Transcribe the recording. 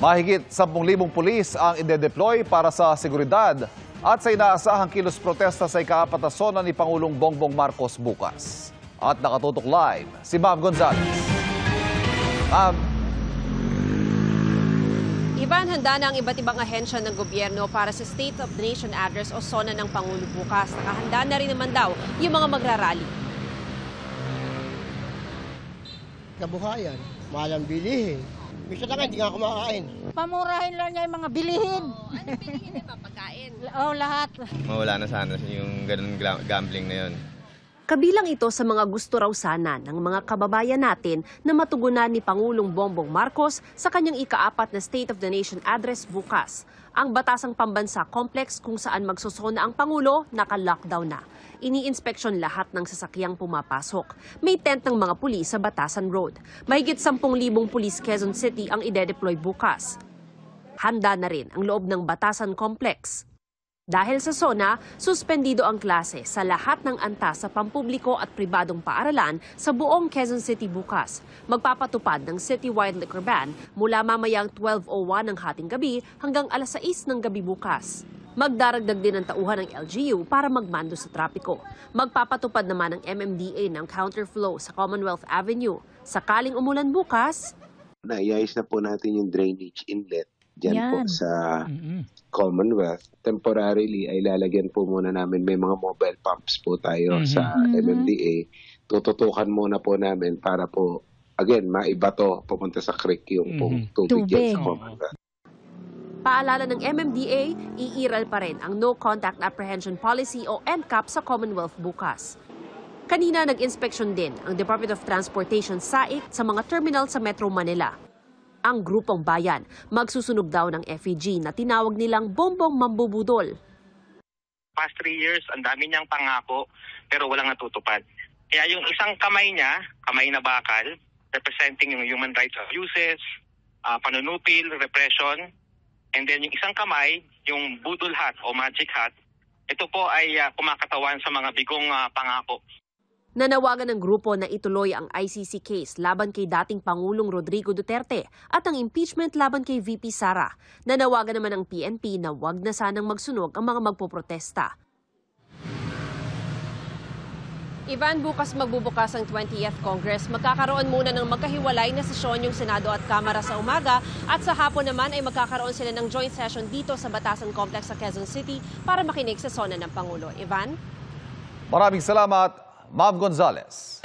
Mahigit 10,000 pulis ang ide-deploy para sa seguridad at sa inaasahang kilos protesta sa ika-4 na sona ni Pangulong Bongbong Marcos bukas. At nakatutok live si Ma'am Gonzales. Ma'am. Ivan, handa na ang iba't ibang ahensya ng gobyerno para sa State of the Nation Address o SONA ng Pangulo bukas. Nakahanda na rin naman daw yung mga magrarally. Kabuhayan, mahal ang bilihin. Bisa na nga, hindi nga kumakain. Pamurahin lang niya yung mga bilihin. Ano bilihin ba? Pagkain? Oo, lahat. Mawala na sana yung ganun gambling na yun. Kabilang ito sa mga gusto raw sana ng mga kababayan natin na matugunan ni Pangulong Bongbong Marcos sa kanyang ika-4 na State of the Nation Address bukas. Ang Batasang Pambansa Complex kung saan magsusona ang Pangulo, naka-lockdown na. Ini-inspeksyon lahat ng sasakyang pumapasok. May tent ng mga pulis sa Batasan Road. Mahigit 10,000 pulis Quezon City ang ide-deploy bukas. Handa na rin ang loob ng Batasan Complex. Dahil sa SONA, suspendido ang klase sa lahat ng antas sa pampubliko at pribadong paaralan sa buong Quezon City bukas. Magpapatupad ng citywide liquor ban mula mamayang 12:01 ng hating gabi hanggang alas 6 ng gabi bukas. Magdaragdag din ang tauhan ng LGU para magmando sa trapiko. Magpapatupad naman ng MMDA ng counterflow sa Commonwealth Avenue. Sakaling umulan bukas, naiayos na po natin yung drainage inlet dyan po sa Commonwealth. Temporarily ay lalagyan po muna namin, may mga mobile pumps po tayo sa MMDA. Tututukan muna po namin para po, again, maibato pupunta sa creek yung tubig dyan sa Commonwealth. paalala ng MMDA, iiral pa rin ang No Contact Apprehension Policy o NCAP sa Commonwealth bukas. Kanina nag-inspeksyon din ang Department of Transportation SAIC sa mga terminal sa Metro Manila. Ang grupong bayan magsusunog daw ng FEG na tinawag nilang bombong mambubudol. Past 3 years, ang dami niyang pangako pero walang natutupad. Kaya yung isang kamay niya, kamay na bakal, representing yung human rights abuses, panunupil, repression, and then yung isang kamay, yung budol hat o magic hat, ito po ay kumakatawan sa mga bigong pangako. Nanawagan ng grupo na ituloy ang ICC case laban kay dating Pangulong Rodrigo Duterte at ang impeachment laban kay VP Sara. Nanawagan naman ng PNP na wag na sanang magsunog ang mga magpoprotesta. Ivan, bukas magbubukas ang 20th Congress. Magkakaroon muna ng magkahiwalay na sesyon yung Senado at Kamara sa umaga at sa hapon naman ay magkakaroon sila ng joint session dito sa Batasan Complex sa Quezon City para makinig sa sona ng Pangulo. Ivan? Maraming salamat, Ma'am Gonzales.